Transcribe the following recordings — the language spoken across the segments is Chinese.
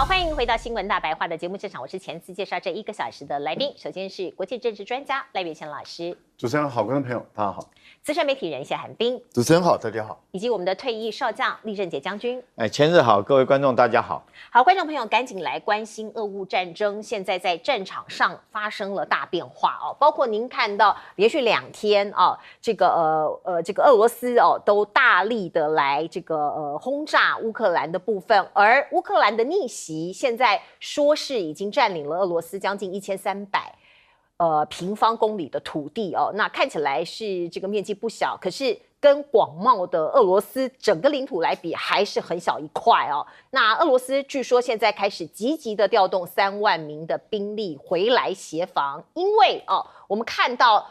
欢迎回到新闻大白话的节目现场，我是前次介绍这1个小时的来宾。首先是国际政治专家赖岳谦老师，主持人好，观众朋友大家好。资深媒体人谢寒冰，主持人好，大家好，以及我们的退役少将厉正杰将军。前日好，各位观众大家好。好，观众朋友赶紧来关心俄乌战争，现在在战场上发生了大变化哦，包括您看到连续2天哦，这个俄罗斯哦都大力的来轰炸乌克兰的部分，而乌克兰的逆袭现在说是已经占领了俄罗斯将近1300平方公里的土地哦，那看起来是这个面积不小，可是跟广袤的俄罗斯整个领土来比，还是很小一块哦。那俄罗斯据说现在开始积极的调动3万名的兵力回来协防，因为我们看到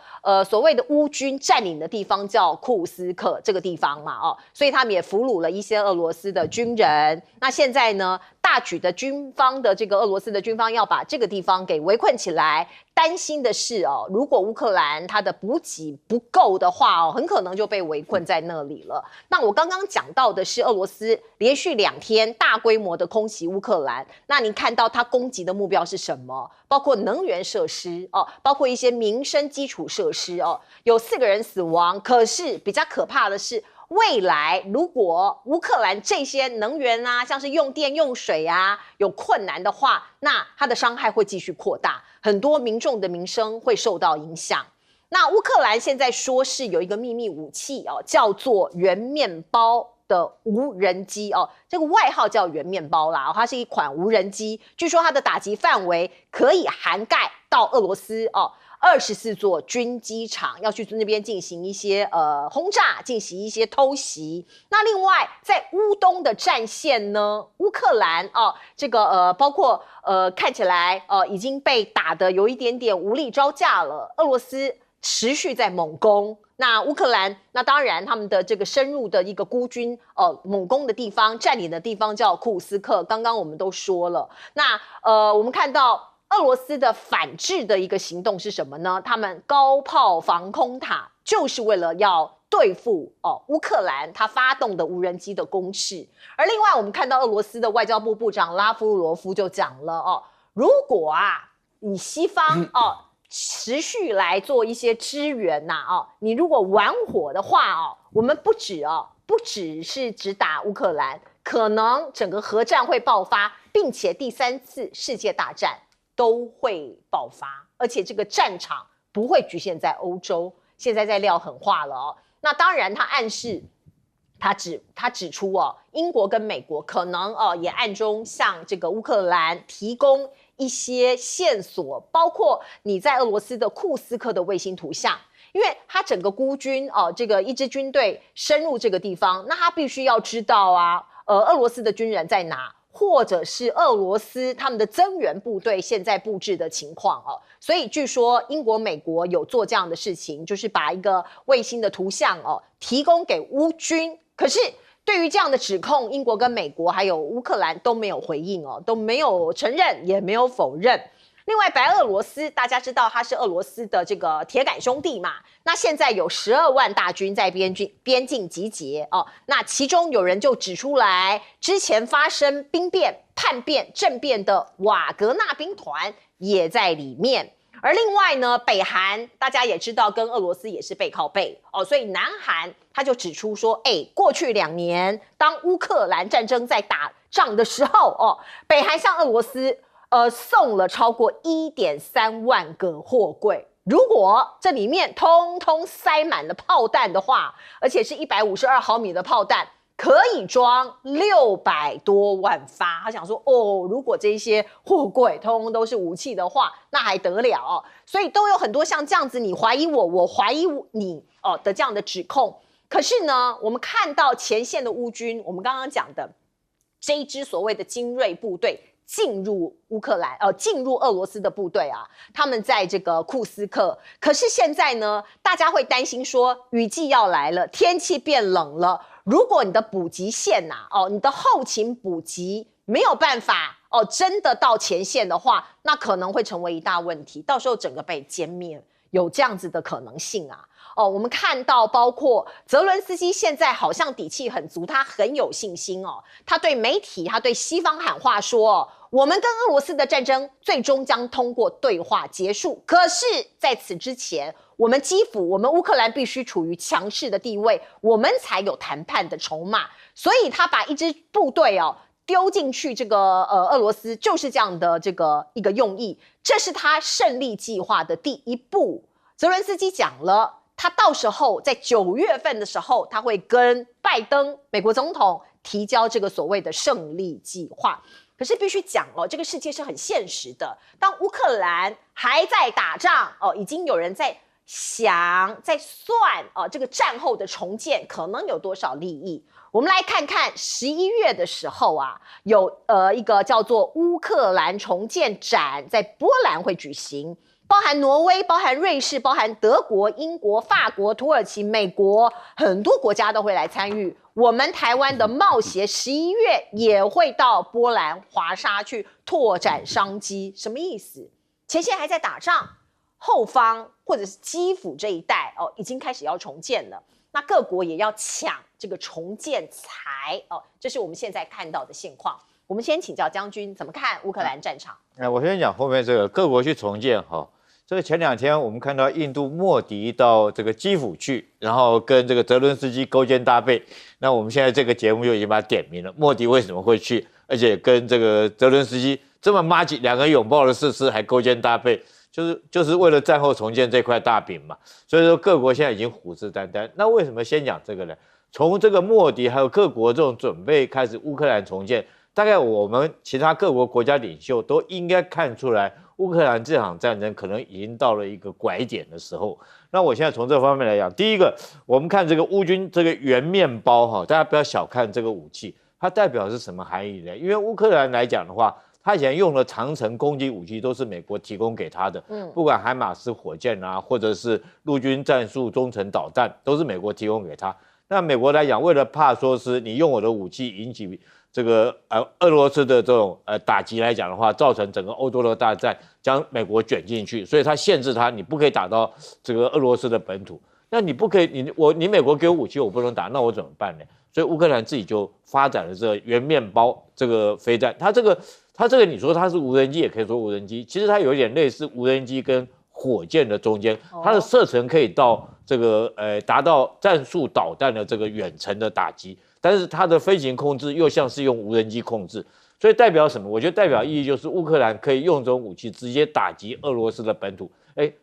所谓的乌军占领的地方叫库斯克这个地方嘛所以他们也俘虏了一些俄罗斯的军人。那现在呢，大举的军方的俄罗斯的军方要把这个地方给围困起来，担心的是如果乌克兰它的补给不够的话很可能就被围困在那里了。那我刚刚讲到的是俄罗斯连续2天大规模的空袭乌克兰，那你看到它攻击的目标是什么？包括能源设施包括一些民生基础设施有4个人死亡。可是比较可怕的是，未来如果乌克兰这些能源啊，像是用电用水啊有困难的话，那它的伤害会继续扩大，很多民众的民生会受到影响。那乌克兰现在说是有一个秘密武器叫做圆面包的无人机这个外号叫圆面包啦它是一款无人机，据说它的打击范围可以涵盖到俄罗斯24座军机场，要去那边进行一些轰炸，进行一些偷袭。那另外在乌东的战线呢，乌克兰包括看起来已经被打得有一点点无力招架了，俄罗斯持续在猛攻。那乌克兰，那当然他们的这个深入的一个孤军猛攻的地方，占领的地方叫库斯克，刚刚我们都说了。那我们看到俄罗斯的反制的一个行动是什么呢？他们高炮防空塔就是为了要对付乌克兰他发动的无人机的攻势。而另外我们看到俄罗斯的外交部部长拉夫罗夫就讲了如果你西方持续来做一些支援你如果玩火的话我们不只是只打乌克兰，可能整个核战会爆发，并且第3次世界大战都会爆发，而且这个战场不会局限在欧洲，现在在撂狠话了那当然他暗示他指出英国跟美国可能也暗中向这个乌克兰提供一些线索，包括你在俄罗斯的库斯克的卫星图像，因为他整个孤军一支军队深入这个地方，那他必须要知道俄罗斯的军人在哪，或者是俄罗斯他们的增援部队现在布置的情况所以据说英国美国有做这样的事情，就是把一个卫星的图像提供给乌军。可是对于这样的指控，英国跟美国还有乌克兰都没有回应都没有承认也没有否认。另外白俄罗斯大家知道它是俄罗斯的这个铁杆兄弟嘛，那现在有12万大军在边境集结那其中有人就指出来，之前发生兵变、叛变、政变的瓦格纳兵团也在里面。而另外呢，北韩大家也知道跟俄罗斯也是背靠背所以南韩他就指出说过去2年当乌克兰战争在打仗的时候北韩向俄罗斯送了超过 1.3 万个货柜，如果这里面通通塞满了炮弹的话，而且是152毫米的炮弹，可以装600多万发。他想说如果这些货柜通通都是武器的话，那还得了所以都有很多像这样子你怀疑我，我怀疑你的这样的指控。可是呢，我们看到前线的乌军，我们刚刚讲的这一支所谓的精锐部队进入乌克兰进入俄罗斯的部队他们在这个库斯克。可是现在呢，大家会担心说雨季要来了，天气变冷了，如果你的补给线你的后勤补给没有办法真的到前线的话，那可能会成为一大问题，到时候整个被歼灭，有这样子的可能性哦，我们看到包括泽伦斯基现在好像底气很足，他很有信心哦。他对媒体，他对西方喊话说，我们跟俄罗斯的战争最终将通过对话结束。可是在此之前，我们基辅，我们乌克兰必须处于强势的地位，我们才有谈判的筹码。所以他把一支部队丢进去这个俄罗斯，就是这样的这个一个用意。这是他胜利计划的第一步。泽伦斯基讲了，他到时候在9月份的时候，他会跟拜登美国总统提交这个所谓的胜利计划。可是必须讲这个世界是很现实的。当乌克兰还在打仗已经有人在想、在算这个战后的重建可能有多少利益。我们来看看11月的时候有一个叫做乌克兰重建展在波兰会举行，包含挪威、包含瑞士、包含德国、英国、法国、土耳其、美国，很多国家都会来参与。我们台湾的贸协11月也会到波兰华沙去拓展商机。什么意思？前线还在打仗，后方或者是基辅这一带已经开始要重建了。那各国也要抢这个重建财这是我们现在看到的现况。我们先请教将军怎么看乌克兰战场？我先讲后面这个各国去重建这个前2天我们看到印度莫迪到这个基辅去，然后跟这个泽伦斯基勾肩搭背。那我们现在这个节目就已经把它点名了，莫迪为什么会去，而且跟这个泽伦斯基这么麻吉，2个人拥抱了4次，还勾肩搭背。就是为了战后重建这块大饼嘛，所以说各国现在已经虎视眈眈。那为什么先讲这个呢？从这个莫迪还有各国这种准备开始乌克兰重建，大概我们其他各国国家领袖都应该看出来，乌克兰这场战争可能已经到了一个拐点的时候。那我现在从这方面来讲，第一个，我们看这个乌军这个圆面包大家不要小看这个武器，它代表是什么含义呢？因为乌克兰来讲的话，他以前用的长程攻击武器都是美国提供给他的，不管海马斯火箭或者是陆军战术中程导弹，都是美国提供给他。那美国来讲，为了怕说是你用我的武器引起这个俄罗斯的这种打击来讲的话，造成整个欧洲的大战，将美国卷进去，所以他限制他，你不可以打到这个俄罗斯的本土。那你不可以，你美国给我武器，我不能打，那我怎么办呢？所以乌克兰自己就发展了这个圆面包这个飞弹，它这个你说它是无人机，也可以说无人机，其实它有一点类似无人机跟火箭的中间，它的射程可以到这个达到战术导弹的这个远程的打击，但是它的飞行控制又像是用无人机控制，所以代表什么？我觉得代表意义就是乌克兰可以用这种武器直接打击俄罗斯的本土。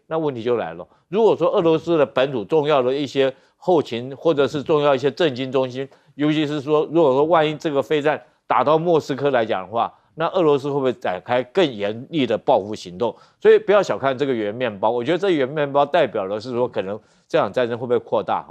那问题就来了，如果说俄罗斯的本土重要的一些后勤或者是重要一些政经中心，尤其是说如果说万一这个飞弹打到莫斯科来讲的话，那俄罗斯会不会展开更严厉的报复行动？所以不要小看这个圆面包，我觉得这圆面包代表的是说，可能这场战争会不会扩大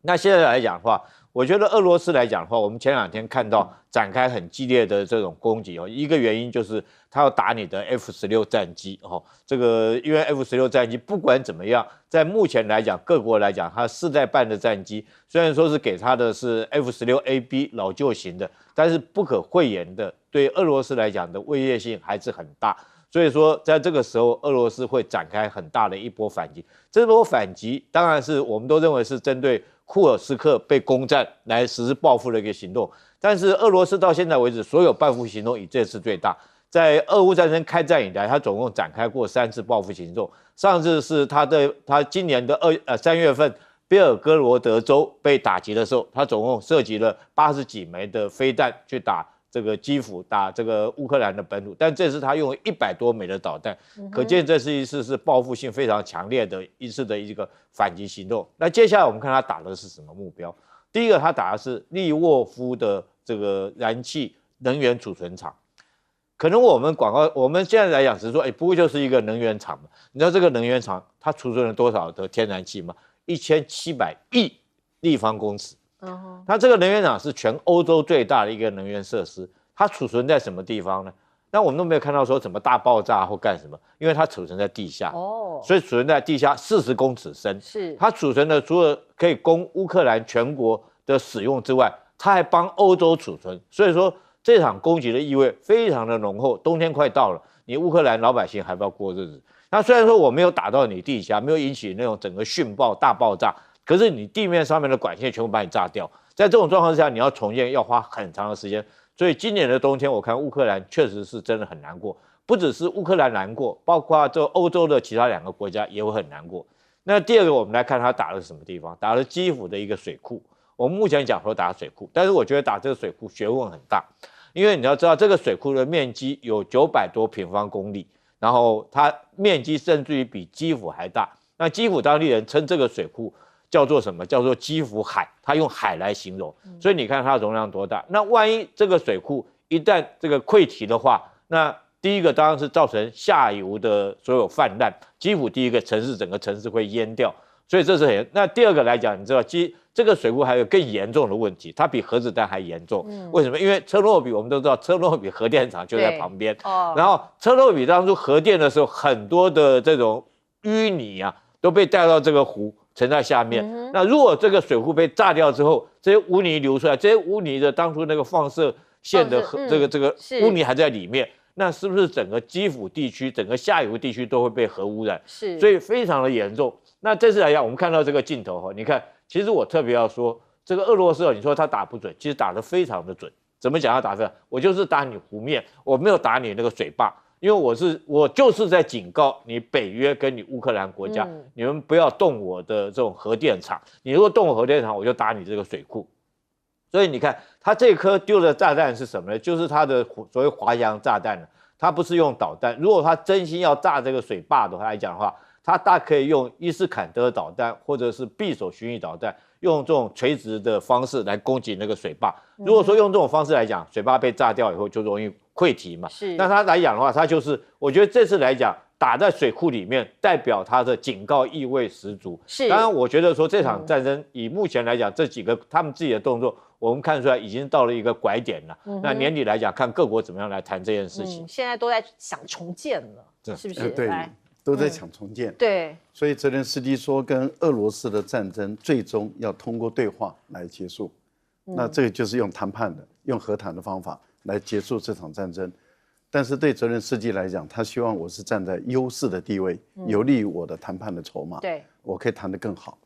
那现在来讲的话，我觉得俄罗斯来讲的话，我们前2天看到展开很激烈的这种攻击一个原因就是他要打你的 F-16战机这个因为 F-16战机不管怎么样，在目前来讲，各国来讲，它4代半的战机，虽然说是给他的是 F-16AB 老旧型的，但是不可讳言的，对俄罗斯来讲的威胁性还是很大。所以说，在这个时候，俄罗斯会展开很大的一波反击。这波反击当然是我们都认为是针对库尔斯克被攻占来实施报复的一个行动。但是俄罗斯到现在为止，所有报复行动以这次最大。在俄乌战争开战以来，他总共展开过3次报复行动。上次是他今年的3月份，别尔哥罗德州被打击的时候，他总共射击了80几枚的飞弹去打这个基辅，打这个乌克兰的本土，但这次他用了100多枚的导弹，可见这是一次是报复性非常强烈的一次的一个反击行动。那接下来我们看他打的是什么目标？第一个，他打的是利沃夫的这个燃气能源储存厂。可能我们现在来讲只是说，不过就是一个能源厂嘛。你知道这个能源厂它储存了多少的天然气吗？1700亿立方公尺。它这个能源厂是全欧洲最大的一个能源设施，它储存在什么地方呢？那我们都没有看到说怎么大爆炸或干什么，因为它储存在地下，所以储存在地下40公尺深。是它储存的除了可以供乌克兰全国的使用之外，它还帮欧洲储存，所以说这场攻击的意味非常的浓厚。冬天快到了，你乌克兰老百姓还不要过日子。那虽然说我没有打到你地下，没有引起那种整个殉爆大爆炸，可是你地面上面的管线全部把你炸掉。在这种状况之下，你要重建要花很长的时间。所以今年的冬天，我看乌克兰确实是真的很难过，不只是乌克兰难过，包括这欧洲的其他2个国家也会很难过。那第二个，我们来看他打了什么地方，打了基辅的一个水库。我们目前讲说打水库，但是我觉得打这个水库学问很大，因为你要知道这个水库的面积有900多平方公里，然后它面积甚至于比基辅还大。那基辅当地人称这个水库叫做什么？叫做基辅海，他用海来形容。所以你看它容量多大。那万一这个水库一旦这个溃堤的话，那第一个当然是造成下游的所有泛滥，基辅第一个城市整个城市会淹掉。所以这是很。那第二个来讲，你知道这个水库还有更严重的问题，它比核子弹还严重。为什么？因为车诺比我们都知道，车诺比核电厂就在旁边。然后车诺比当初核电的时候，很多的这种淤泥啊都被带到这个湖沉在下面。那如果这个水库被炸掉之后，这些污泥流出来，这些污泥的当初那个放射线的这个污泥还在里面。那是不是整个基辅地区、整个下游地区都会被核污染？是，所以非常的严重。那这次来讲，我们看到这个镜头哈，你看，其实我特别要说，这个俄罗斯你说他打不准，其实打得非常的准。怎么讲他打得？我就是打你湖面，我没有打你那个水坝，因为我就是在警告你北约跟你乌克兰国家，你们不要动我的这种核电厂。你如果动我核电厂，我就打你这个水库。所以你看，他这颗丢的炸弹是什么呢？就是他的所谓滑翔炸弹，他不是用导弹。如果他真心要炸这个水坝的话来讲的话，他大可以用伊斯坎德导弹或者是匕首巡弋导弹，用这种垂直的方式来攻击那个水坝。如果说用这种方式来讲，水坝被炸掉以后就容易溃堤嘛。是。那他来讲的话，他就是我觉得这次来讲打在水库里面，代表他的警告意味十足。是。当然，我觉得说这场战争以目前来讲，这几个他们自己的动作，我们看出来已经到了一个拐点了。那年底来讲，看各国怎么样来谈这件事情。现在都在想重建了，是不是？对。都在抢重建，对，所以泽连斯基说，跟俄罗斯的战争最终要通过对话来结束。那这个就是用谈判的、用和谈的方法来结束这场战争。但是对泽连斯基来讲，他希望我是站在优势的地位，有利于我的谈判的筹码，对，我可以谈得更好。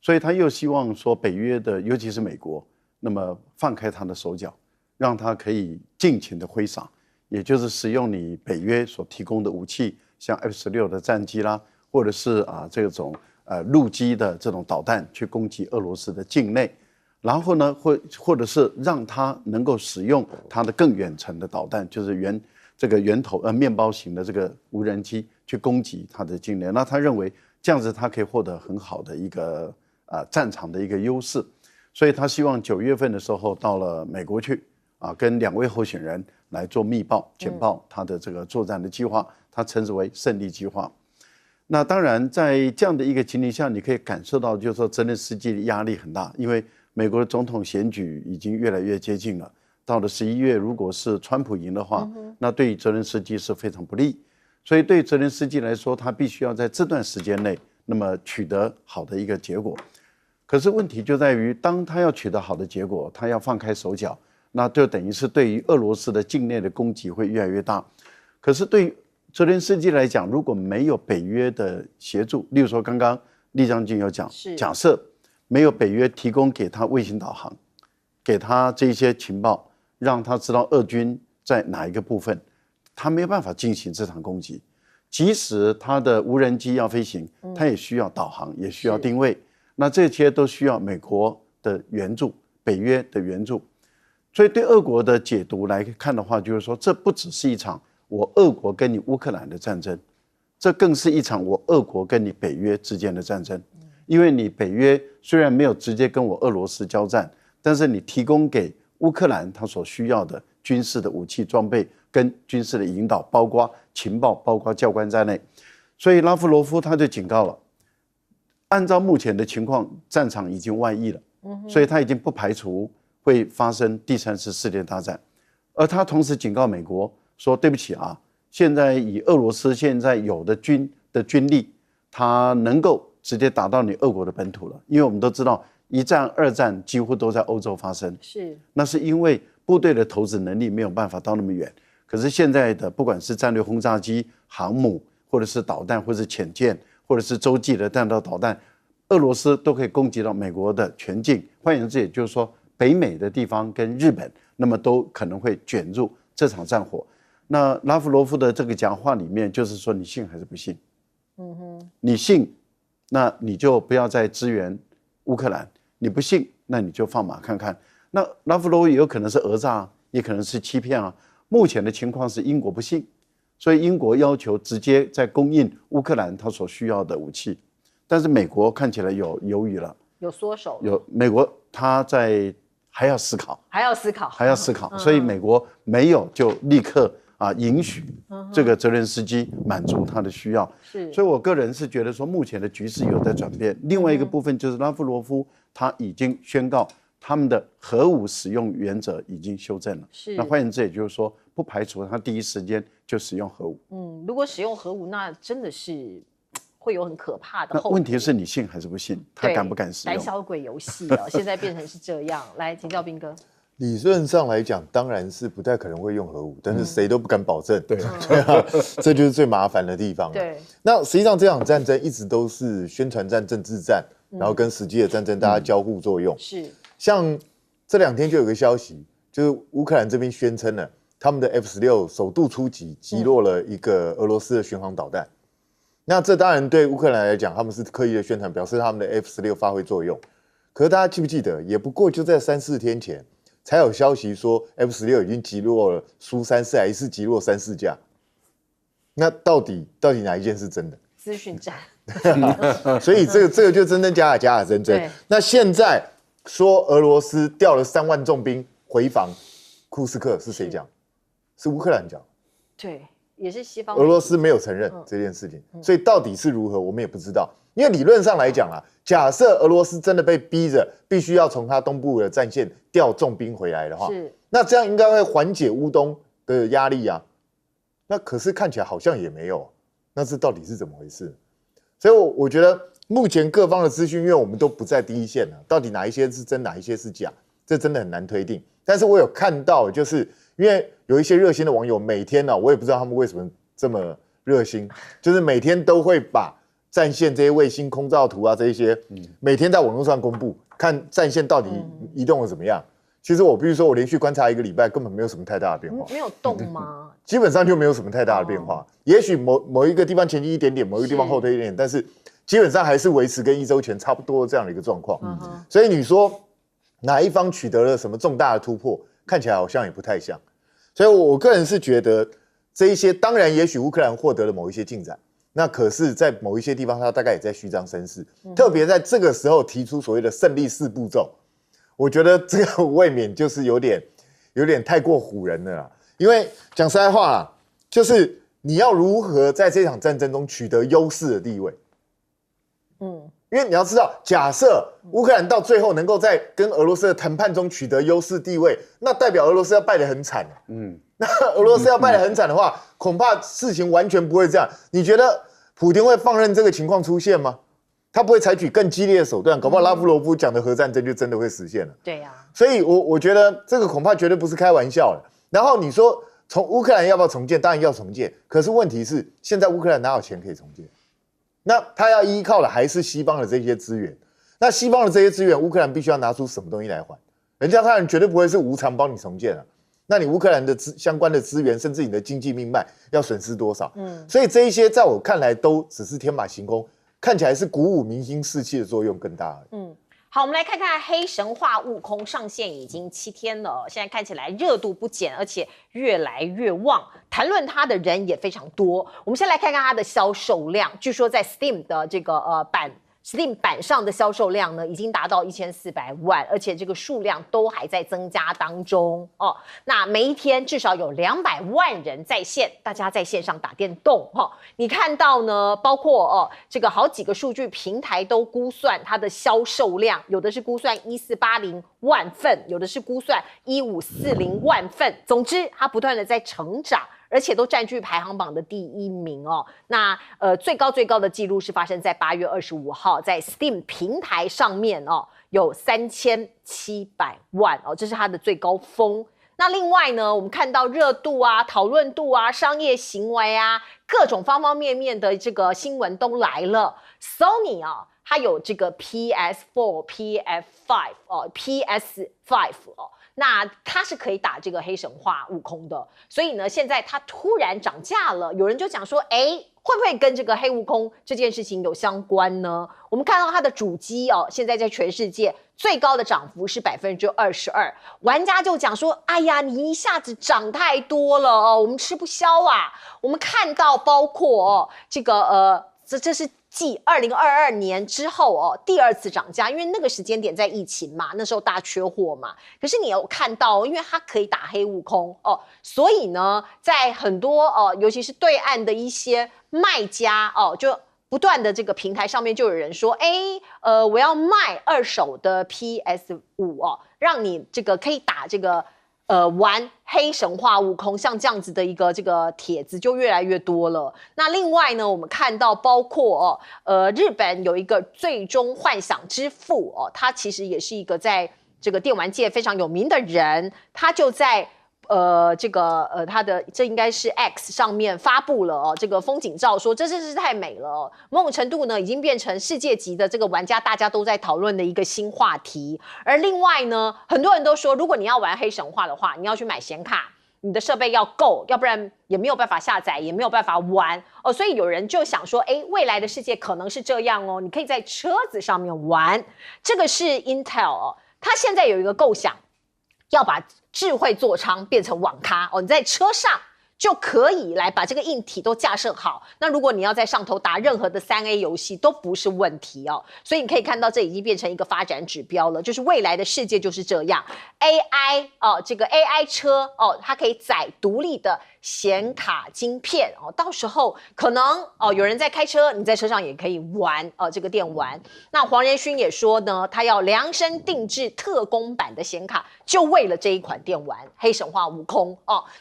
所以他又希望说，北约的，尤其是美国，那么放开他的手脚，让他可以尽情的挥洒，也就是使用你北约所提供的武器。像 F-16的战机啦，或者是这种陆基的这种导弹去攻击俄罗斯的境内，然后呢，或者是让它能够使用它的更远程的导弹，就是圆头面包型的这个无人机去攻击它的境内。那他认为这样子他可以获得很好的一个战场的一个优势，所以他希望9月份的时候到了美国去跟2位候选人来做密报简报他的这个作战的计划。他称之为胜利计划。那当然，在这样的一个情形下，你可以感受到，就是说泽连斯基的压力很大，因为美国的总统选举已经越来越接近了。到了11月，如果是川普赢的话，那对于泽连斯基是非常不利。所以对泽连斯基来说，他必须要在这段时间内，那么取得好的一个结果。可是问题就在于，当他要取得好的结果，他要放开手脚，那就等于是对于俄罗斯的境内的攻击会越来越大。可是对于泽连斯基来讲，如果没有北约的协助，例如说刚刚厉将军有讲，假设没有北约提供给他卫星导航，给他这些情报，让他知道俄军在哪一个部分，他没有办法进行这场攻击。即使他的无人机要飞行，他也需要导航，也需要定位，那这些都需要美国的援助，北约的援助。所以对俄国的解读来看的话，就是说这不只是一场我俄国跟你乌克兰的战争，这更是一场我俄国跟你北约之间的战争。因为你北约虽然没有直接跟我俄罗斯交战，但是你提供给乌克兰他所需要的军事的武器装备跟军事的引导，包括情报，包括教官在内。所以拉夫罗夫他就警告了，按照目前的情况，战场已经外溢了，所以他已经不排除会发生第3次世界大战。而他同时警告美国说，对不起啊，现在以俄罗斯现在有的军力，它能够直接打到你俄国的本土了。因为我们都知道1战、2战几乎都在欧洲发生，那是因为部队的投掷能力没有办法到那么远。可是现在的不管是战略轰炸机、航母，或者是导弹，或者是潜舰，或者是洲际的弹道导弹，俄罗斯都可以攻击到美国的全境。换言之，也就是说，北美的地方跟日本，那么都可能会卷入这场战火。那拉夫罗夫的这个讲话里面，就是说你信还是不信？你信，那你就不要再支援乌克兰；你不信，那你就放马看看。那拉夫罗夫也有可能是讹诈，也可能是欺骗啊。目前的情况是英国不信，所以英国要求直接在供应乌克兰他所需要的武器，但是美国看起来有犹豫了，有缩手了，有美国他在还要思考，还要思考，所以美国没有就立刻允许这个泽连斯基满足他的需要。是，所以我个人是觉得说，目前的局势有在转变。另外一个部分就是拉夫罗夫他已经宣告他们的核武使用原则已经修正了。是，那换言之，也就是说，不排除他第一时间就使用核武。如果使用核武，那真的是会有很可怕的后果。那问题是你信还是不信？他敢不敢使用？胆小鬼游戏现在变成是这样。来，请教彬哥。理论上来讲，当然是不太可能会用核武，但是谁都不敢保证。对啊，这就是最麻烦的地方。对，那实际上这场战争一直都是宣传战、政治战，然后跟实际的战争大家交互作用。是，像这2天就有个消息，就是乌克兰这边宣称了他们的 F-16首度出击，击落了一个俄罗斯的巡航导弹。那这当然对乌克兰来讲，他们是刻意的宣传，表示他们的 F-16发挥作用。可是大家记不记得，也不过就在3-4天前，才有消息说 F-16已经击落了苏34，还是击落3-4架。那到底哪一件是真的？资讯战。所以这个就真真假假，假假真真。那现在说俄罗斯调了3万重兵回防库斯克，是谁讲？是乌克兰讲。对，也是西方。俄罗斯没有承认这件事情，所以到底是如何，我们也不知道。因为理论上来讲假设俄罗斯真的被逼着必须要从他东部的战线调重兵回来的话，那这样应该会缓解乌东的压力啊。那可是看起来好像也没有，那这到底是怎么回事？所以我觉得目前各方的资讯，因为我们都不在第一线了，到底哪一些是真，哪一些是假，这真的很难推定。但是我有看到，就是因为有一些热心的网友，每天我也不知道他们为什么这么热心，就是每天都会把战线这些卫星空照图这一些，每天在网络上公布，看战线到底移动的怎么样。其实我必须说，我连续观察1个礼拜，根本没有什么太大的变化。没有动吗？基本上就没有什么太大的变化。也许某一个地方前进一点点，某一个地方后退一点点，但是基本上还是维持跟1周前差不多这样的一个状况。所以你说哪一方取得了什么重大的突破，看起来好像也不太像。所以我个人是觉得这一些，当然也许乌克兰获得了某一些进展，那可是在某一些地方，他大概也在虚张声势。特别在这个时候提出所谓的胜利4步骤，我觉得这个未免就是有点太过唬人了啦。因为讲实在话就是你要如何在这场战争中取得优势的地位。因为你要知道，假设乌克兰到最后能够在跟俄罗斯的谈判中取得优势地位，那代表俄罗斯要败得很惨。那俄罗斯要败得很惨的话，恐怕事情完全不会这样。你觉得普丁会放任这个情况出现吗？他不会采取更激烈的手段，搞不好拉夫罗夫讲的核战争就真的会实现了。对呀，所以我觉得这个恐怕绝对不是开玩笑了。然后你说从乌克兰要不要重建？当然要重建。可是问题是，现在乌克兰哪有钱可以重建？那他要依靠的还是西方的这些资源。那西方的这些资源，乌克兰必须要拿出什么东西来还？人家当然绝对不会是无偿帮你重建了。那你乌克兰的相关的资源，甚至你的经济命脉要损失多少？所以这一些在我看来都只是天马行空，看起来是鼓舞民心士气的作用更大。好，我们来看看黑神话悟空上线已经7天了，现在看起来热度不减，而且越来越旺，谈论它的人也非常多。我们先来看看它的销售量，据说在 Steam 的这个Steam 版上的销售量呢，已经达到1400万，而且这个数量都还在增加当中哦。那每一天至少有200万人在线，大家在线上打电动哈。你看到呢，包括这个好几个数据平台都估算它的销售量，有的是估算1480万份，有的是估算1540万份。总之，它不断的在成长。而且都占据排行榜的第1名哦。那最高的记录是发生在8月25号，在 Steam 平台上面哦，有3700万哦，这是它的最高峰。那另外呢，我们看到热度啊、讨论度啊、商业行为啊，各种方方面面的这个新闻都来了。Sony 啊，它有这个 PS4、PS5 哦、PS5 哦。那它是可以打这个黑神话悟空的，所以呢，现在它突然涨价了，有人就讲说，会不会跟这个黑悟空这件事情有相关呢？我们看到它的主机哦，现在在全世界最高的涨幅是22%，玩家就讲说，哎呀，你一下子涨太多了哦，我们吃不消啊。我们看到包括这个这是继2022年之后第二次涨价，因为那个时间点在疫情嘛，那时候大缺货嘛。可是你有看到，因为它可以打黑悟空所以呢，在很多尤其是对岸的一些卖家就不断的这个平台上面就有人说，我要卖二手的 PS5让你这个可以打这个。玩黑神话悟空，像这样子的一个这个帖子就越来越多了。那另外呢，我们看到包括日本有一个最终幻想之父他其实也是一个在这个电玩界非常有名的人，他就在他的这应该是 X 上面发布了这个风景照，说这真是太美了某种程度呢，已经变成世界级的这个玩家大家都在讨论的一个新话题。而另外呢，很多人都说，如果你要玩黑神话的话，你要去买显卡，你的设备要够，要不然也没有办法下载，也没有办法玩所以有人就想说，未来的世界可能是这样你可以在车子上面玩。这个是 Intel它现在有一个构想，要把智慧座舱变成网咖你在车上就可以来把这个硬体都架设好。那如果你要在上头打任何的3A 游戏都不是问题所以你可以看到这已经变成一个发展指标了，就是未来的世界就是这样。AI 这个 AI 车它可以载独立的显卡晶片到时候可能有人在开车，你在车上也可以玩这个电玩。那黄仁勋也说呢，他要量身定制特供版的显卡，就为了这一款电玩黑神话悟空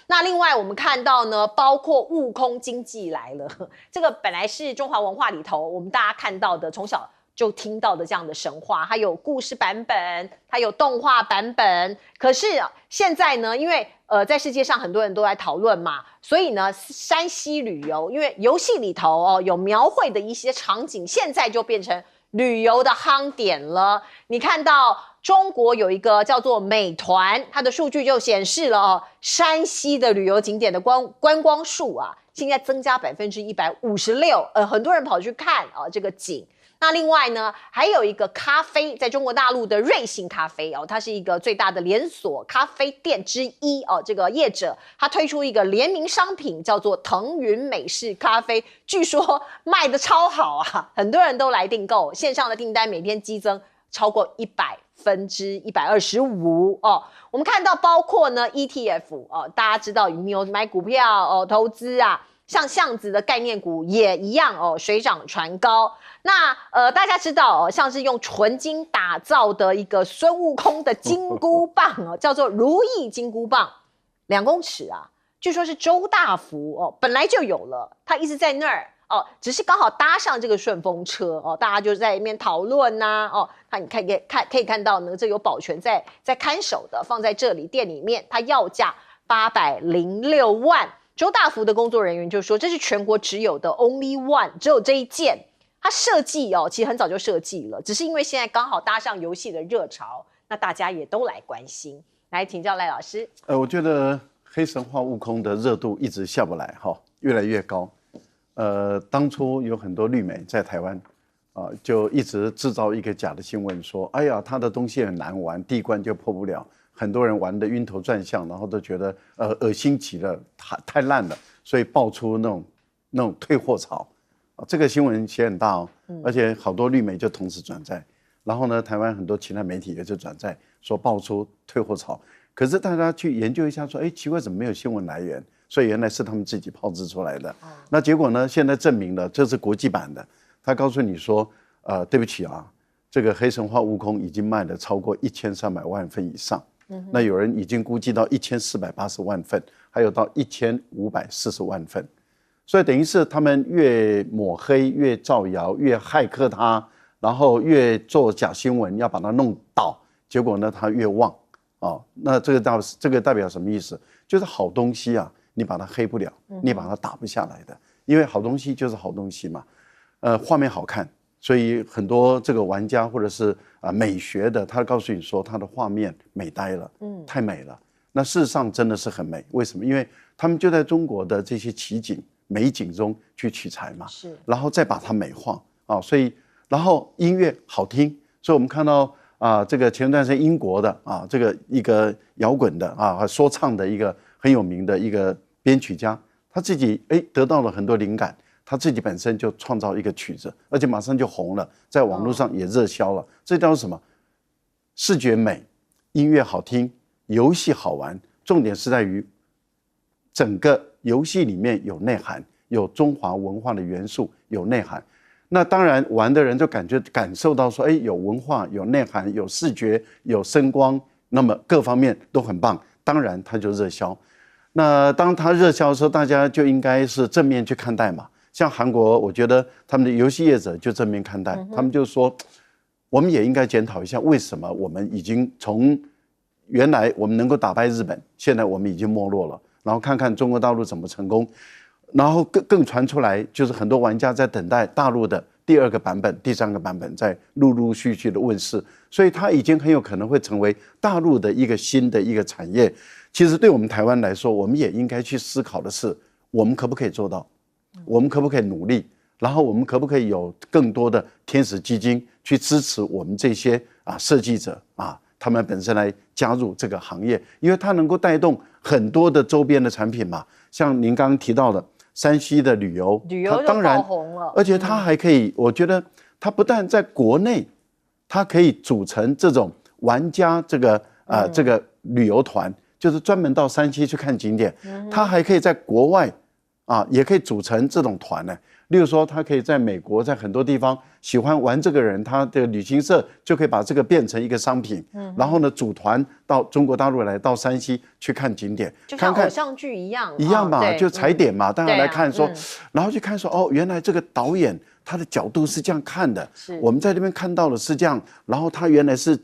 那另外我们看到呢，包括悟空经济来了，这个本来是中华文化里头我们大家看到的，从小就听到的这样的神话，它有故事版本，它有动画版本。可是现在呢，因为在世界上很多人都在讨论嘛，所以呢，山西旅游，因为游戏里头有描绘的一些场景，现在就变成旅游的夯点了。你看到中国有一个叫做美团，它的数据就显示了山西的旅游景点的观光数现在增加156%，很多人跑去看这个景。那另外呢，还有一个咖啡，在中国大陆的瑞幸咖啡它是一个最大的连锁咖啡店之一这个业者他推出一个联名商品，叫做腾云美式咖啡，据说卖得超好很多人都来订购，线上的订单每天激增超过125%我们看到包括呢 ETF 大家知道你有买股票投资像这样子的概念股也一样水涨船高。那大家知道像是用纯金打造的一个孙悟空的金箍棒叫做如意金箍棒，2公尺据说是周大福本来就有了，他一直在那儿只是刚好搭上这个顺风车大家就在里面讨论那你可以看到呢，这有保全在看守的，放在这里店里面，它要价806万。周大福的工作人员就说，这是全国只有的 only one， 只有这一件。它设计其实很早就设计了，只是因为现在刚好搭上游戏的热潮，那大家也都来关心。来请教赖老师。我觉得黑神话悟空的热度一直下不来越来越高。当初有很多绿媒在台湾就一直制造一个假的新闻，说哎呀他的东西很难玩，第一关就破不了，很多人玩得晕头转向，然后都觉得恶心极了，太烂了，所以爆出那种退货潮。这个新闻写很大而且好多绿媒就同时转载，然后呢，台湾很多其他媒体也就转载说爆出退货潮。可是大家去研究一下说，奇怪怎么没有新闻来源？所以原来是他们自己炮制出来的。那结果呢，现在证明了这是国际版的，他告诉你说，对不起这个黑神话悟空已经卖了超过1300万份以上。那有人已经估计到1480万份，还有到1540万份。所以等于是他们越抹黑、越造谣、越骇客他，然后越做假新闻，要把它弄倒。结果呢，他越旺，哦，那这个代表什么意思？就是好东西啊，你把它黑不了，你把它打不下来的，因为好东西就是好东西嘛。画面好看，所以很多这个玩家或者是美学的，他告诉你说他的画面美呆了，太美了。那事实上真的是很美，为什么？因为他们就在中国的这些奇景美景中去取材嘛，是，然后再把它美化啊，所以然后音乐好听，所以我们看到这个前段时间英国的这个一个摇滚的说唱的一个很有名的一个编曲家，他自己得到了很多灵感。他自己本身就创造一个曲子，而且马上就红了，在网络上也热销了。这叫什么？视觉美，音乐好听，游戏好玩。重点是在于整个游戏里面有内涵，有中华文化的元素，有内涵。那当然，玩的人就感受到说，有文化，有内涵，有视觉，有声光，那么各方面都很棒。当然，它就热销。那当它热销的时候，大家就应该是正面去看待嘛。像韩国，我觉得他们的游戏业者就正面看待，他们就说，我们也应该检讨一下，为什么我们已经从原来我们能够打败日本，现在我们已经没落了，然后看看中国大陆怎么成功，然后更传出来，就是很多玩家在等待大陆的第2个版本、第3个版本在陆陆续续的问世，所以它已经很有可能会成为大陆的一个新的一个产业。其实对我们台湾来说，我们也应该去思考的是，我们可不可以做到？我们可不可以努力？然后我们可不可以有更多的天使基金去支持我们这些设计者他们本身来加入这个行业，因为它能够带动很多的周边的产品嘛。像您刚刚提到的山西的旅游就当然爆红了，而且它还可以，我觉得它不但在国内，它可以组成这种玩家这个旅游团，就是专门到山西去看景点，它还可以在国外。也可以组成这种团呢。例如说，他可以在美国，在很多地方喜欢玩这个人，他的旅行社就可以把这个变成一个商品，然后呢，组团到中国大陆来，到山西去看景点，就像偶像剧一样嘛，就踩点嘛，大家来看说，然后去看说，原来这个导演他的角度是这样看的，我们在这边看到的是这样，然后他原来是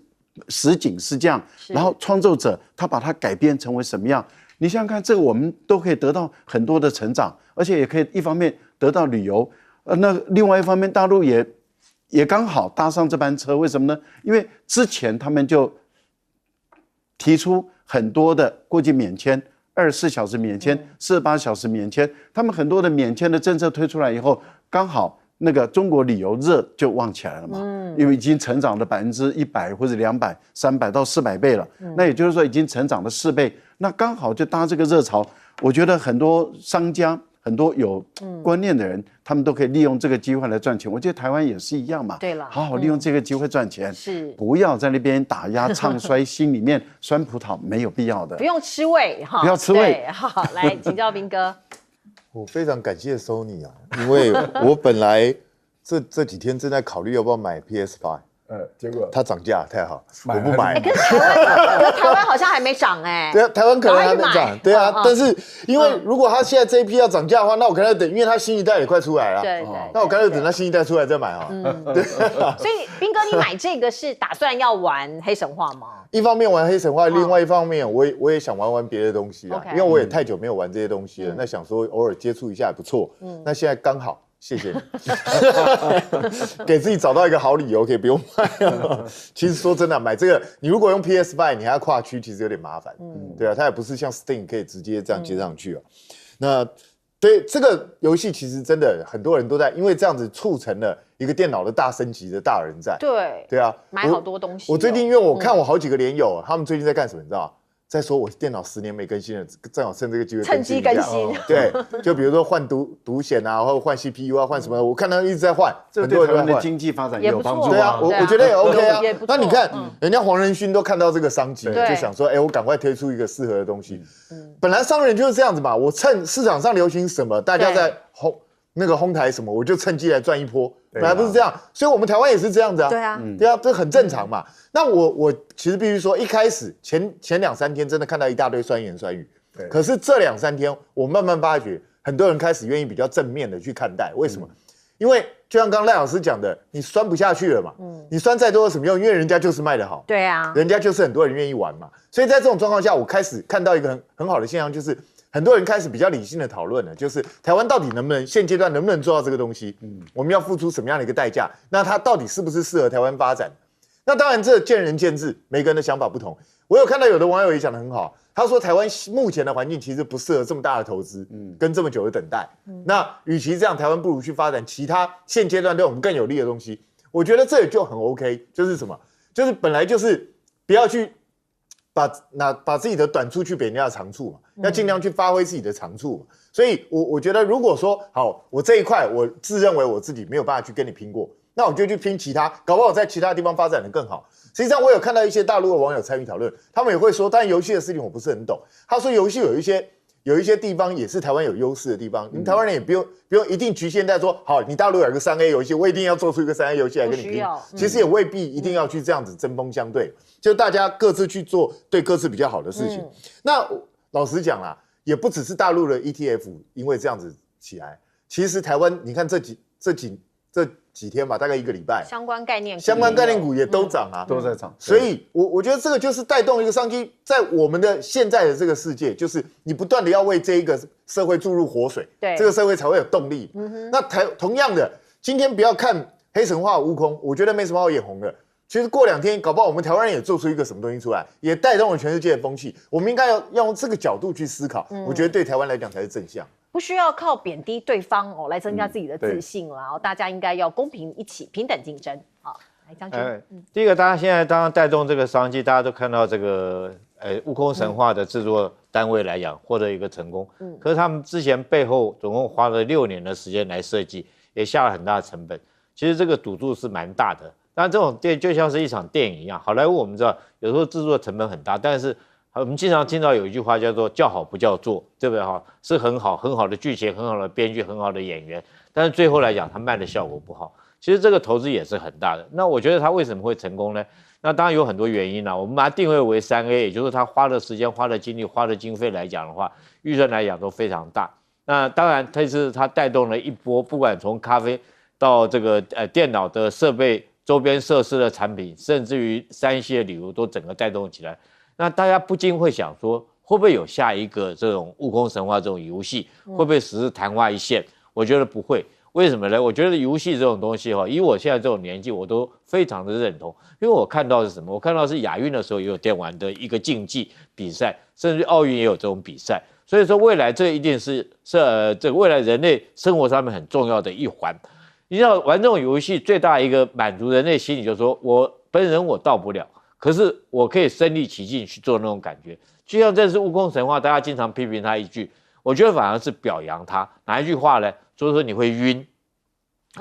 实景是这样，然后创作者他把它改编成为什么样。你想想看，这个我们都可以得到很多的成长，而且也可以一方面得到旅游，那另外一方面大陆也刚好搭上这班车，为什么呢？因为之前他们就提出很多的过境免签、24小时免签、48小时免签，他们很多的免签的政策推出来以后，刚好那个中国旅游热就旺起来了嘛，因为已经成长了100%或者200、300到400倍了，那也就是说已经成长了4倍。那刚好就搭这个热潮，我觉得很多商家、很多有观念的人，他们都可以利用这个机会来赚钱。我觉得台湾也是一样嘛，对了，好好利用这个机会赚钱，是不要在那边打压、唱衰，心里面酸葡萄，没有必要的。不用吃味不要吃味。好，来请教彬哥。我非常感谢 Sony 因为我本来这几天正在考虑要不要买 PS5。结果它涨价太好，我不买。可是台湾好像还没涨对啊，台湾可能还没涨。对啊，但是因为如果它现在这一批要涨价的话，那我可能等，因为它新一代也快出来了。对。那我干脆等它新一代出来再买对。所以彬哥，你买这个是打算要玩黑神话吗？一方面玩黑神话，另外一方面我也想玩别的东西啊，因为我也太久没有玩这些东西了。那想说偶尔接触一下也不错。那现在刚好。谢谢你，给自己找到一个好理由，可以不用买。其实说真的，买这个，你如果用 PS5， 你还要跨区，其实有点麻烦。对啊，它也不是像 Steam 可以直接这样接上去那对这个游戏，其实真的很多人都在，因为这样子促成了一个电脑的大升级的大人在。对啊，买好多东西。我最近因为我看我好几个连友，他们最近在干什么，你知道吗？再说我电脑10年没更新了，正好趁这个机会趁机更新。对，就比如说换独显或者换 CPU 换什么，我看他一直在换，这对台湾的经济发展也有帮助。对啊，我觉得也 OK 啊。那你看，人家黄仁勋都看到这个商机，就想说，我赶快推出一个适合的东西。本来商人就是这样子嘛，我趁市场上流行什么，大家在哄抬什么，我就趁机来赚一波。本来不是这样，所以我们台湾也是这样子啊。对啊，这很正常嘛。那我其实必须说，一开始前2-3天真的看到一大堆酸言酸语，可是这2-3天我慢慢发觉，很多人开始愿意比较正面的去看待。为什么？因为就像刚刚赖老师讲的，你酸不下去了嘛，你酸再多有什么用？因为人家就是卖得好，对啊，人家就是很多人愿意玩嘛。所以在这种状况下，我开始看到一个很好的现象，就是很多人开始比较理性的讨论了，就是台湾到底能不能现阶段能不能做到这个东西？我们要付出什么样的一个代价？那它到底是不是适合台湾发展？那当然这见仁见智，每个人的想法不同。我有看到有的网友也讲得很好，他说台湾目前的环境其实不适合这么大的投资，跟这么久的等待。那与其这样，台湾不如去发展其他现阶段对我们更有利的东西。我觉得这也就很 OK， 就是什么？就是本来就是不要去把自己的短处去比人家的长处嘛，要尽量去发挥自己的长处嘛。所以我觉得如果说好，我这一块我自认为我自己没有办法去跟你拼过，那我就去拼其他，搞不好在其他地方发展得更好。实际上，我有看到一些大陆的网友参与讨论，他们也会说，但游戏的事情我不是很懂。他说，游戏有一些地方也是台湾有优势的地方，你们台湾人也不用一定局限在说，好，你大陆有一个3A 游戏，我一定要做出一个3A 游戏来跟你拼。其实也未必一定要去这样子针锋相对，就大家各自去做对各自比较好的事情。那老实讲啦，也不只是大陆的 ETF 因为这样子起来，其实台湾你看这几天吧，大概1个礼拜，相关概念股也都涨啊，都在涨。所以我觉得这个就是带动一个商机，在我们的现在的这个世界，就是你不断的要为这一个社会注入活水，对，这个社会才会有动力。那同样的，今天不要看黑神话悟空，我觉得没什么好眼红的。其实过2天，搞不好我们台湾人也做出一个什么东西出来，也带动了全世界的风气。我们应该要用这个角度去思考，我觉得对台湾来讲才是正向。不需要靠贬低对方来增加自己的自信了。大家应该要公平一起平等竞争。好，来将军。第一个，大家现在当然带动这个商机，大家都看到这个悟空神话的制作单位来讲获得一个成功。可是他们之前背后总共花了6年的时间来设计，也下了很大的成本。其实这个赌注是蛮大的。当然这种就像是一场电影一样，好莱坞我们知道有时候制作成本很大，但是我们经常听到有一句话叫做叫好不叫座，对不对哈？是很好的剧情，很好的编剧，很好的演员，但是最后来讲，它卖的效果不好。其实这个投资也是很大的。那我觉得它为什么会成功呢？那当然有很多原因啦。我们把它定位为3A， 也就是它花的时间、花的精力、花的经费来讲的话，预算来讲都非常大。那当然，它带动了一波，不管从咖啡到这个电脑的设备、周边设施的产品，甚至于3C的礼物都整个带动起来。那大家不禁会想说，会不会有下一个这种悟空神话这种游戏，会不会只是昙花一现？我觉得不会。为什么呢？我觉得游戏这种东西以我现在这种年纪，我都非常的认同，因为我看到的是什么？我看到是亚运的时候也有电玩的一个竞技比赛，甚至奥运也有这种比赛。所以说未来这一定是这个未来人类生活上面很重要的一环。你知道玩这种游戏最大一个满足人类心理，就是说我本人我到不了。可是我可以身临其境去做那种感觉，就像这是悟空神话，大家经常批评他一句，我觉得反而是表扬他。哪一句话呢？就是说你会晕，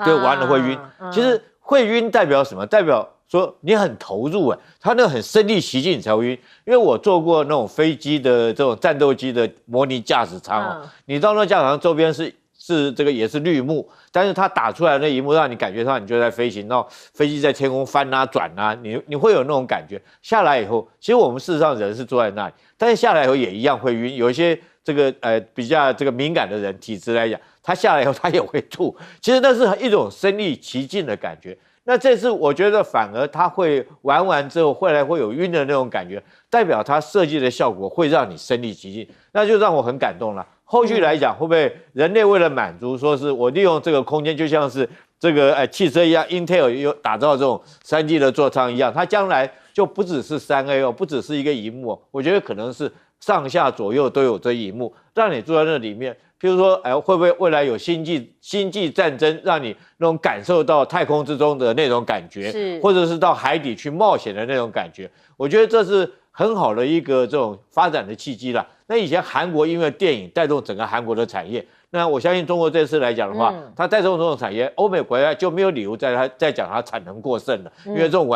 对，玩了会晕。其实会晕代表什么？代表说你很投入他那个很身临其境你才会晕。因为我做过那种飞机的这种战斗机的模拟驾驶舱你到那驾驶舱周边是这个也是绿幕，但是它打出来的那荧幕让你感觉到你就在飞行，然后飞机在天空翻啊转啊，你会有那种感觉。下来以后，其实我们事实上人是坐在那里，但是下来以后也一样会晕。有一些这个比较这个敏感的人体质来讲，他下来以后他也会吐。其实那是一种身临其境的感觉。那这次我觉得反而他会玩完之后会有晕的那种感觉，代表他设计的效果会让你身临其境，那就让我很感动了。后续来讲，会不会人类为了满足，说是我利用这个空间，就像是这个汽车一样 ，Intel 有打造这种3D 的座舱一样，它将来就不只是3A 不只是一个萤幕，我觉得可能是上下左右都有这萤幕，让你坐在那里面。譬如说，会不会未来有星际战争，让你那种感受到太空之中的那种感觉，或者是到海底去冒险的那种感觉？我觉得这是很好的一个这种发展的契机啦。那以前韩国因为电影带动整个韩国的产业，那我相信中国这次来讲的话，它带动这种产业，欧美国家就没有理由再讲它产能过剩了，因为这种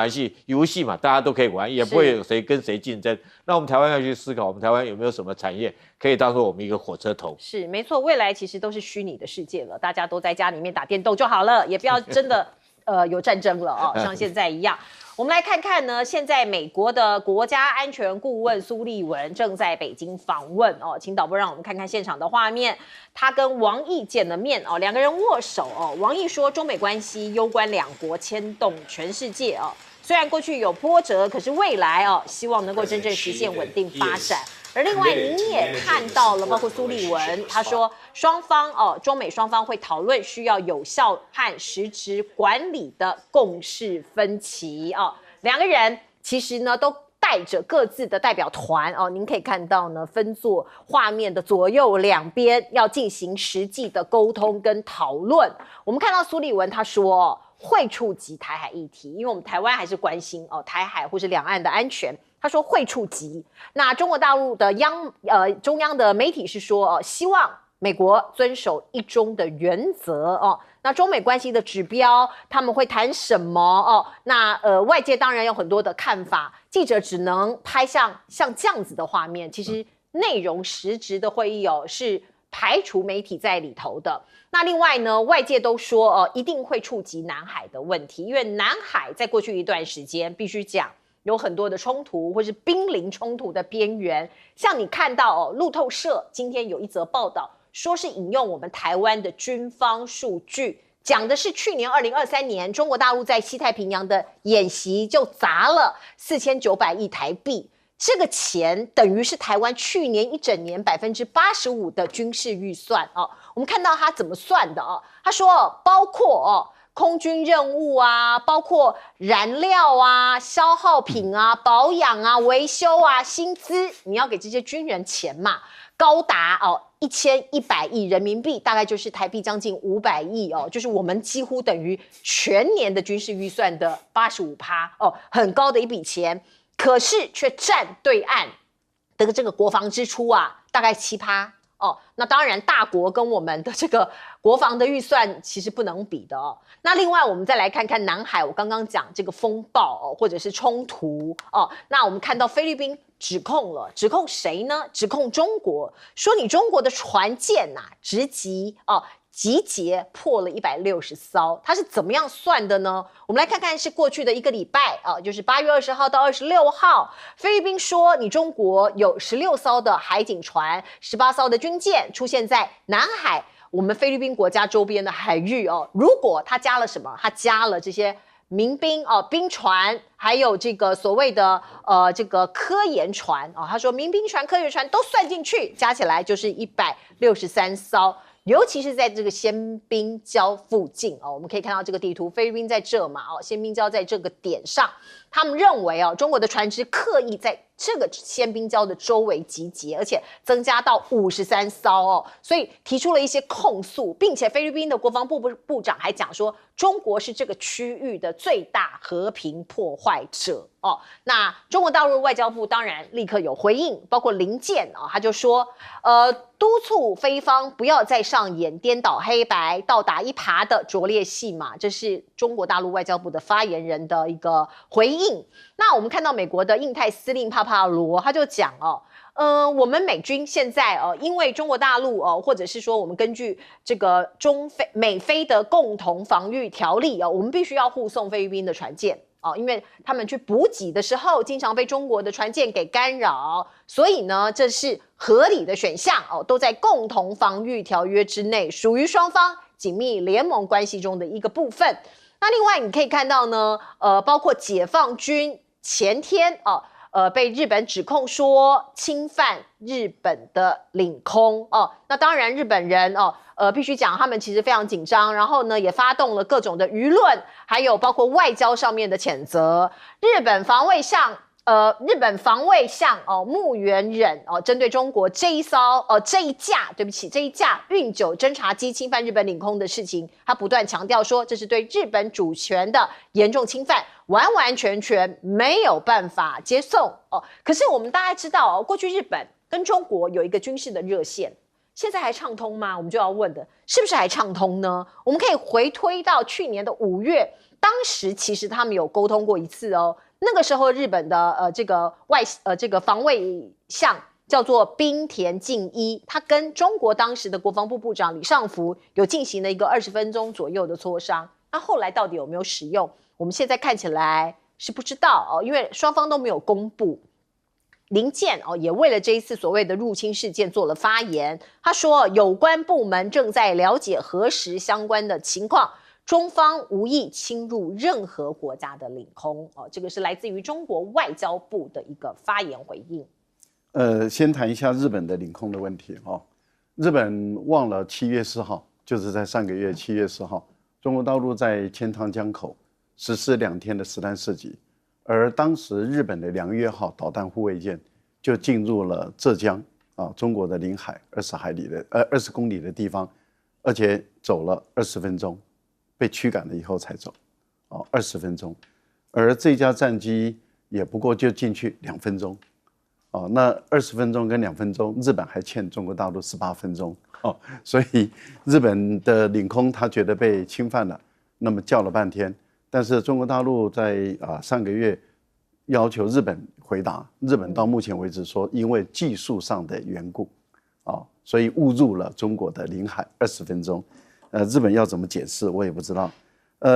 游戏嘛，大家都可以玩，也不会有谁跟谁竞争。那我们台湾要去思考，我们台湾有没有什么产业可以当做我们一个火车头？是没错，未来其实都是虚拟的世界了，大家都在家里面打电动就好了，也不要真的有战争了哦，像现在一样。我们来看看呢，现在美国的国家安全顾问苏利文正在北京访问哦，请导播让我们看看现场的画面。他跟王毅见了面哦，两个人握手哦。王毅说，中美关系攸关两国，牵动全世界哦。虽然过去有波折，可是未来哦，希望能够真正实现稳定发展。而另外，您也看到了，包括苏利文，他说双方中美双方会讨论需要有效和实质管理的共识分歧哦。两个人其实呢都带着各自的代表团哦，您可以看到呢，分坐画面的左右两边，要进行实际的沟通跟讨论。我们看到苏利文他说会触及台海议题，因为我们台湾还是关心台海或是两岸的安全。他说会触及。那中国大陆的中央的媒体是说希望美国遵守一中的原则哦。那中美关系的指标他们会谈什么哦？那外界当然有很多的看法，记者只能拍像这样子的画面，其实内容实质的会议是排除媒体在里头的。那另外呢，外界都说一定会触及南海的问题，因为南海在过去一段时间必须讲有很多的冲突，或是濒临冲突的边缘。像你看到路透社今天有一则报道，说是引用我们台湾的军方数据，讲的是去年2023年中国大陆在西太平洋的演习就砸了4900亿台币，这个钱等于是台湾去年一整年85%的军事预算哦。我们看到他怎么算的哦，他说包括空军任务啊，包括燃料啊、消耗品啊、保养啊、维修啊、薪资，你要给这些军人钱嘛，高达1100亿人民币，大概就是台币将近500亿哦，就是我们几乎等于全年的军事预算的85%哦，很高的一笔钱，可是却占对岸的这个国防支出啊，大概7%。那当然大国跟我们的这个国防的预算其实不能比的哦。那另外我们再来看看南海，我刚刚讲这个风暴或者是冲突那我们看到菲律宾指控谁呢？指控中国，说你中国的船舰直击集结破了160艘，它是怎么样算的呢？我们来看看是过去的一个礼拜就是8月20号到26号，菲律宾说你中国有16艘的海警船、18艘的军舰出现在南海，我们菲律宾国家周边的海域如果它加了什么？它加了这些民兵兵船，还有这个所谓的这个科研船他说民兵船、科研船都算进去，加起来就是163艘。尤其是在这个鲜滨礁附近我们可以看到这个地图，菲律宾在这嘛鲜滨礁在这个点上，他们认为中国的船只刻意在这个鲜滨礁的周围集结，而且增加到53艘所以提出了一些控诉，并且菲律宾的国防部部长还讲说，中国是这个区域的最大和平破坏者那中国大陆外交部当然立刻有回应，包括林健他就说督促菲方不要再上演颠倒黑白、倒打一耙的拙劣戏码，这是中国大陆外交部的发言人的一个回应。那我们看到美国的印太司令帕帕罗他就讲我们美军现在因为中国大陆或者是说我们根据这个美菲的共同防御条例我们必须要护送菲律宾的船舰因为他们去补给的时候经常被中国的船舰给干扰，所以呢这是合理的选项都在共同防御条约之内，属于双方紧密联盟关系中的一个部分。那另外你可以看到呢包括解放军前天被日本指控说侵犯日本的领空那当然日本人必须讲他们其实非常紧张，然后呢也发动了各种的舆论，还有包括外交上面的谴责。日本防卫相木原忍针对中国这一架运9侦察机侵犯日本领空的事情，他不断强调说这是对日本主权的严重侵犯，完完全全没有办法接受可是我们大家知道过去日本跟中国有一个军事的热线，现在还畅通吗？我们就要问的是不是还畅通呢？我们可以回推到去年的5月，当时其实他们有沟通过一次那个时候日本的这个防卫相叫做滨田敬一，他跟中国当时的国防部部长李尚福有进行了一个20分钟左右的磋商。它后来到底有没有使用，我们现在看起来是不知道哦，因为双方都没有公布。林健也为了这一次所谓的入侵事件做了发言，他说有关部门正在了解核实相关的情况，中方无意侵入任何国家的领空。这个是来自于中国外交部的一个发言回应。先谈一下日本的领空的问题日本忘了7月4号，就是在上个月7月4号，中国大陆在千汤江口实施2天的实弹射击。而当时日本的2月号导弹护卫舰就进入了浙江中国的领海20公里的地方，而且走了20分钟，被驱赶了以后才走，20分钟。而这架战机也不过就进去2分钟，那20分钟跟2分钟，日本还欠中国大陆18分钟所以日本的领空他觉得被侵犯了，那么叫了半天。但是中国大陆在上个月要求日本回答，日本到目前为止说因为技术上的缘故所以误入了中国的领海20分钟。日本要怎么解释我也不知道。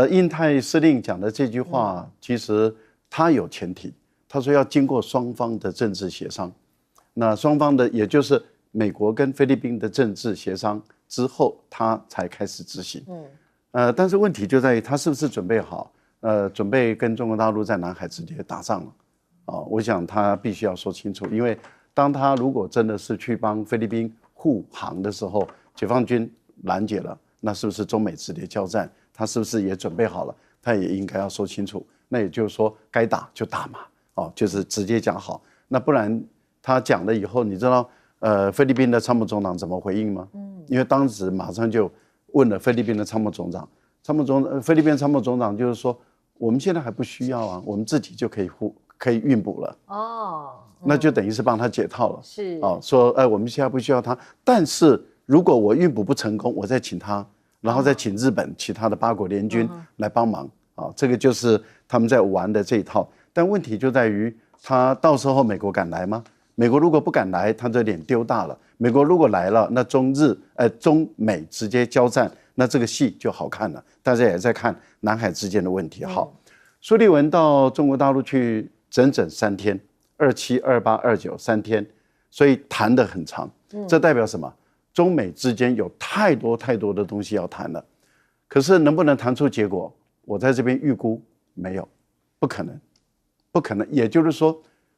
印太司令讲的这句话其实他有前提，他说要经过双方的政治协商，那双方的也就是美国跟菲律宾的政治协商之后他才开始执行。但是问题就在于他是不是准备好，准备跟中国大陆在南海直接打仗了我想他必须要说清楚，因为当他如果真的是去帮菲律宾护航的时候，解放军拦截了，那是不是中美直接交战？他是不是也准备好了？他也应该要说清楚。那也就是说，该打就打嘛，就是直接讲好。那不然他讲了以后，你知道菲律宾的参谋总长怎么回应吗？因为当时马上就问了菲律宾的参谋总长，菲律宾参谋总长就是说，我们现在还不需要啊，我们自己就可以运补了。那就等于是帮他解套了。是说我们现在不需要他，但是如果我运补不成功，我再请他，然后再请日本其他的8国联军来帮忙这个就是他们在玩的这一套。但问题就在于，他到时候美国敢来吗？美国如果不敢来，他这脸丢大了。美国如果来了，那中美直接交战，那这个戏就好看了。大家也在看南海之间的问题。好，苏利文到中国大陆去整整3天，27、28、29 3天，所以谈得很长。这代表什么？中美之间有太多的东西要谈了。可是能不能谈出结果，我在这边预估没有，不可能。也就是说，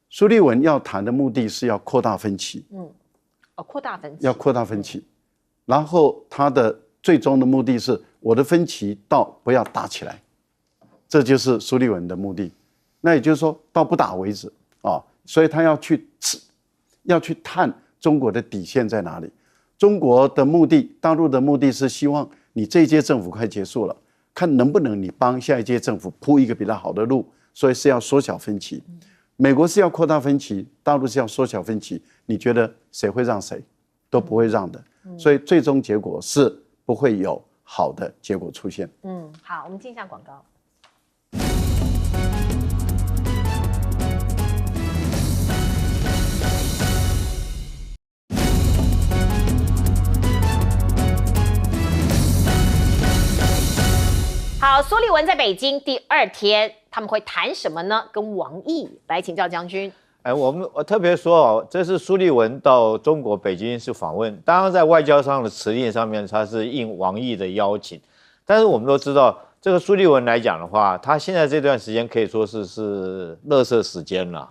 苏利文要谈的目的是要扩大分歧。要扩大分歧，然后他的最终的目的是我的分歧到不要打起来，这就是苏利文的目的。那也就是说到不打为止所以他要去探中国的底线在哪里。中国的目的，大陆的目的是希望你这一届政府快结束了，看能不能你帮下一届政府铺一个比较好的路，所以是要缩小分歧。美国是要扩大分歧，大陆是要缩小分歧，你觉得谁会让谁？都不会让的。所以最终结果是不会有好的结果出现。好，我们进一下广告。好，苏利文在北京第2天，他们会谈什么呢？跟王毅来请教将军。我特别说这是苏利文到中国北京是访问，当然在外交上的辞令上面，他是应王毅的邀请。但是我们都知道，这个苏利文来讲的话，他现在这段时间可以说是垃圾时间了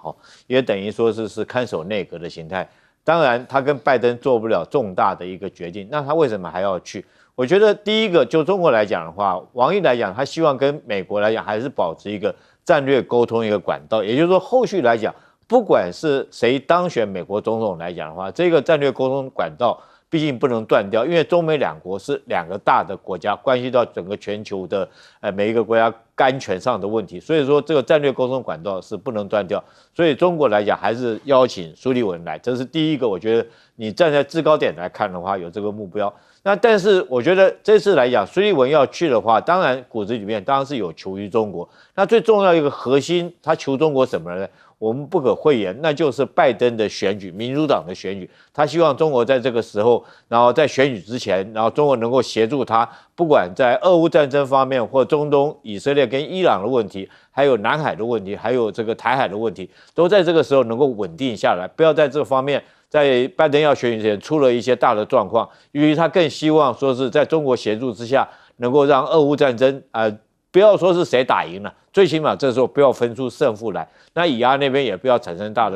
也等于说是看守内阁的形态。当然，他跟拜登做不了重大的一个决定，那他为什么还要去？我觉得第一个，就中国来讲的话，王毅来讲，他希望跟美国来讲还是保持一个战略沟通一个管道，也就是说，后续来讲，不管是谁当选美国总统来讲的话，这个战略沟通管道毕竟不能断掉，因为中美2国是2个大的国家，关系到整个全球的每一个国家安全上的问题，所以说这个战略沟通管道是不能断掉。所以中国来讲，还是邀请苏利文来，这是第一个。我觉得你站在制高点来看的话，有这个目标。那但是我觉得这次来讲，苏利文要去的话，当然骨子里面当然是有求于中国。那最重要一个核心，他求中国什么呢？我们不可讳言，那就是拜登的选举，民主党的选举。他希望中国在这个时候，然后在选举之前，然后中国能够协助他，不管在俄乌战争方面，或中东以色列跟伊朗的问题，还有南海的问题，还有这个台海的问题，都在这个时候能够稳定下来，不要在这方面。在拜登要选举之前出了一些大的状况，因为他更希望说是在中国协助之下，能够让俄乌战争不要说是谁打赢了，最起码这时候不要分出胜负来。那以阿那边也不要产生大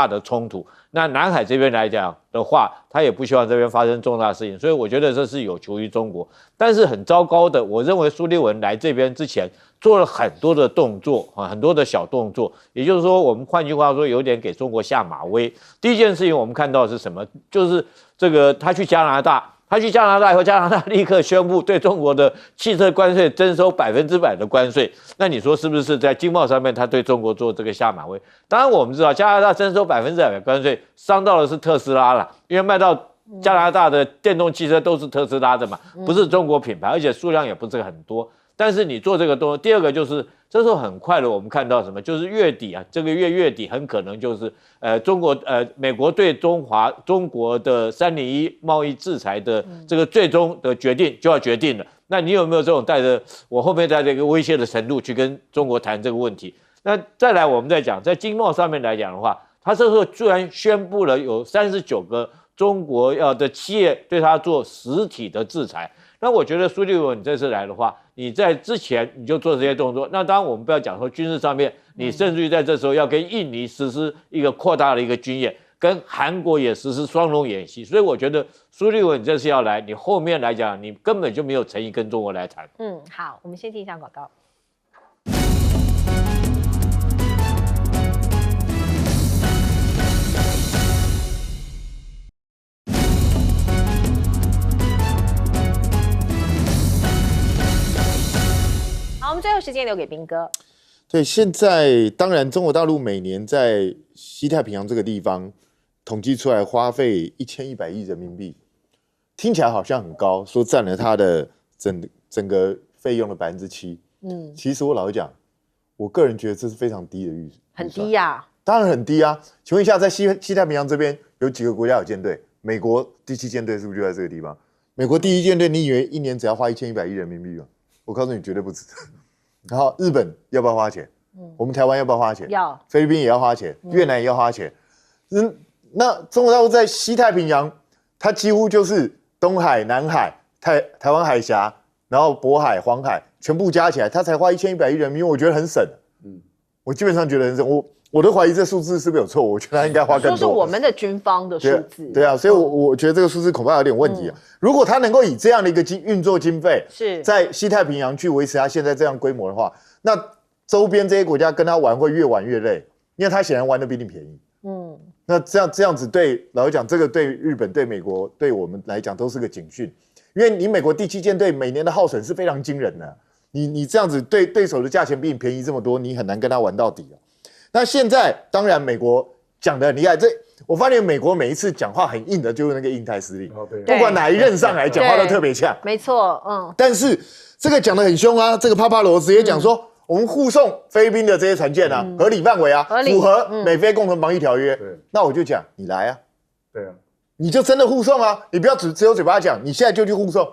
的冲突。那南海这边来讲的话，他也不希望这边发生重大事情，所以我觉得这是有求于中国。但是很糟糕的，我认为苏利文来这边之前做了很多的动作啊，很多的小动作，也就是说，我们换句话说，有点给中国下马威。第一件事情我们看到的是什么？就是这个他去加拿大。他去加拿大以后，加拿大立刻宣布对中国的汽车关税征收100%的关税。那你说是不是在经贸上面他对中国做这个下马威？当然我们知道，加拿大征收100%的关税，伤到的是特斯拉了，因为卖到加拿大的电动汽车都是特斯拉的嘛，不是中国品牌，而且数量也不是很多。但是你做这个动作，第二个就是这时候很快的，我们看到什么？就是月底啊，这个月底很可能就是美国对中国的301贸易制裁的这个最终的决定就要决定了。那你有没有这种带着我后面带着一个威胁的程度去跟中国谈这个问题？那再来我们再讲，在经贸上面来讲的话，他这时候居然宣布了有39个中国的企业对他做实体的制裁。那我觉得苏利文你这次来的话，你在之前你就做这些动作。那当然我们不要讲说军事上面，你甚至于在这时候要跟印尼实施一个扩大的一个军演，跟韩国也实施双龙演习。所以我觉得苏利文你这次要来，你后面来讲你根本就没有诚意跟中国来谈。好，我们先听一下广告。好，我们最后时间留给彬哥。对，现在当然中国大陆每年在西太平洋这个地方统计出来花费1100亿人民币，听起来好像很高，说占了它的整个费用的7%。其实我老实讲，我个人觉得这是非常低的预算，很低呀，当然很低啊。请问一下，在西太平洋这边有几个国家有舰队？美国第7舰队是不是就在这个地方？美国第1舰队，你以为一年只要花1100亿人民币吗？我告诉你，绝对不止。然后日本要不要花钱？我们台湾要不要花钱？要。菲律宾也要花钱，越南也要花钱。那中国大陆在西太平洋，它几乎就是东海、南海、台湾海峡，然后渤海、黄海全部加起来，它才花1100亿人民币，我觉得很省。我基本上觉得很省。我都怀疑这数字是不是有错，我觉得它应该花更多。说是我们的军方的数字。对啊，所以我觉得这个数字恐怕有点问题啊。如果它能够以这样的一个运作经费，是在西太平洋去维持它现在这样规模的话，那周边这些国家跟它玩会越玩越累，因为它显然玩的比你便宜。那这样子对老实讲，这个对日本、对美国、对我们来讲都是个警讯，因为你美国第7舰队每年的耗损是非常惊人的，你这样子对手的价钱比你便宜这么多，你很难跟他玩到底啊。那现在当然美国讲得很厉害，我发现美国每一次讲话很硬的，就是那个印太司令，不管哪一任上来讲话都特别呛。没错，但是这个讲得很凶啊，这个帕帕罗直接讲说，我们护送菲律宾的这些船舰啊，合理范围啊，符合美菲共同防御条约。那我就讲，你来啊，对啊，你就真的护送啊，你不要只有嘴巴讲，你现在就去护送。